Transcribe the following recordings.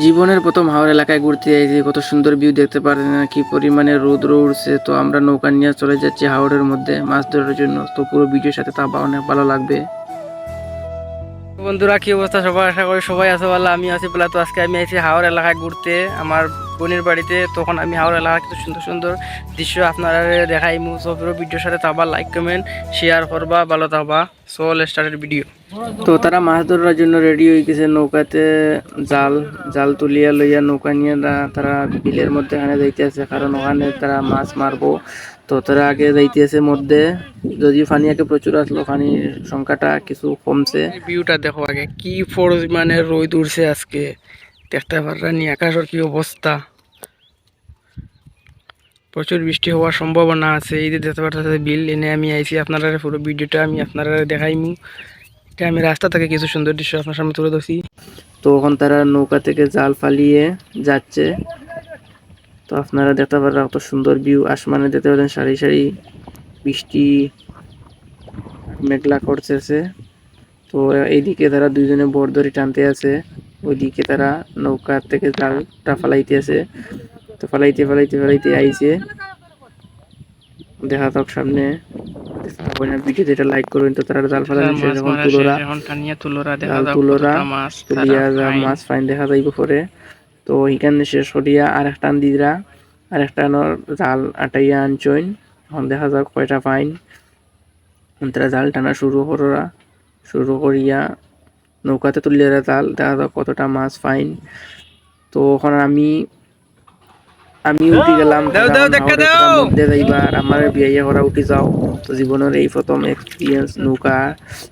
জীবনের প্রথম হাওড় এলাকায় ঘুরতে এসে কত সুন্দর ভিউ দেখতে পারেন না, কি পরিমাণে রৌদ্র উঠছে। তো আমরা নৌকা নিয়ে চলে যাচ্ছি হাওড়ের মধ্যে মাছ ধরার জন্য। তো পুরো ভিডিওর সাথে তা অনেক ভালো লাগবে। বন্ধুরা, কি অবস্থা সবাই? আশা করি সবাই আছে ভালো। আমি আছি বলা। তো আজকে আমি আছি হাওড় এলাকায় ঘুরতে আমার বোনের বাড়িতে। তখন আমি হাওড় এলাকার কিছু সুন্দর সুন্দর দৃশ্য আপনারা দেখাইমু। সো পুরো ভিডিওর সাথে তাবা লাইক কমেন্ট শেয়ার করবা, ভালো থাকবা। সো লেটস স্টার্টের ভিডিও। তো তারা মাছ ধরার জন্য রেডি হয়ে গেছে। নৌকাতে জাল জাল তুলিয়া লইয়া নৌকা নিয়ে তারা বিলের মধ্যে এখানে যাইতেছে, কারণ ওখানে তারা মাছ মারবো। তো তারা আগে যাইতেছে মধ্যে, যদিও পানি আগে প্রচুর আসলো, পানির সংখ্যাটা কিছু কমছে। ভিউটা দেখো আগে, কি পরিমাণে রোদ উঠছে আজকে, দেখতে পারলানি আকাশের কি অবস্থা। প্রচুর বৃষ্টি হওয়ার সম্ভাবনা আছে। এই যে দেখতে পারতেছে বিল এনে আমি আইছি, আপনারা পুরো ভিডিওটা আমি আপনারা দেখাইমু। এটা আমি রাস্তা থেকে কিছু সুন্দর দৃশ্য আপনার সামনে তুলে ধরছি। তো এখন তারা নৌকা থেকে জাল ফালিয়ে যাচ্ছে। তো আপনারা দেখতে পারেন কত সুন্দর ভিউ, আসমানে দেখতে পারেন সারি সারি বৃষ্টি মেঘলা করতেছে। তো এইদিকে তারা দুইজনে বর ধরে টানতে আছে, ওইদিকে তারা নৌকা থেকে জালটা ফালাইতে আছে। তো ফালাইতে ফালাইতে ফালাইতে আইছে, দেখা যাক সামনে ভিডিও যেটা লাইক করবেন। তো তারা জাল ফালানো শেষ, এখন তুলিয়া মাছ ফাইন দেখা যাইব পরে। তো এখানে শেষ করিয়া আর একটা দিদরা আর একটা জাল আটাইয়া আনছইন। এখন দেখা যাক কয়টা ফাইন। তারা জাল টানা শুরু করিয়া নৌকাতে তুলিয়া জাল, দেখা যাক কতটা মাছ ফাইন। তো এখন আমি উঠি গেলাম মধ্যে যাইবা, আর আমার বিয়ে করা উঠি যাও। তো জীবনের এই প্রথম এক্সপিরিয়েন্স নৌকা,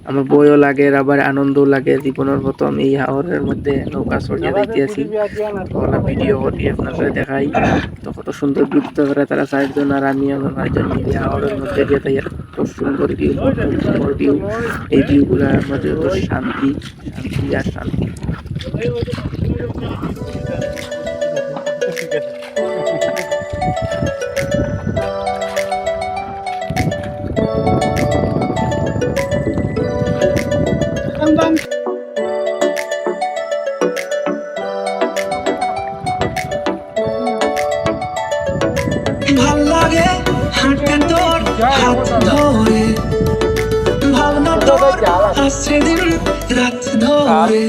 আমার বইও লাগে আবার আনন্দও লাগে। জীবনের প্রথম এই হাওরের মধ্যে নৌকা চড়িয়ে যাইতে আছি। ভিডিও করি আপনাদের দেখাই। তো কত সুন্দর ঘুরতে পারে তারা চারজন, আর আমি আমার ভাইজন মিলে হাওরের মধ্যে দিয়ে তাই কত সুন্দর ভিউ। এই ভিউগুলার মধ্যে শান্তি আর শান্তি। ভাল লাগে হাঁটতে তোর হাত ধরে, ভাবনা তোর আসছে দিন রাত ধরে।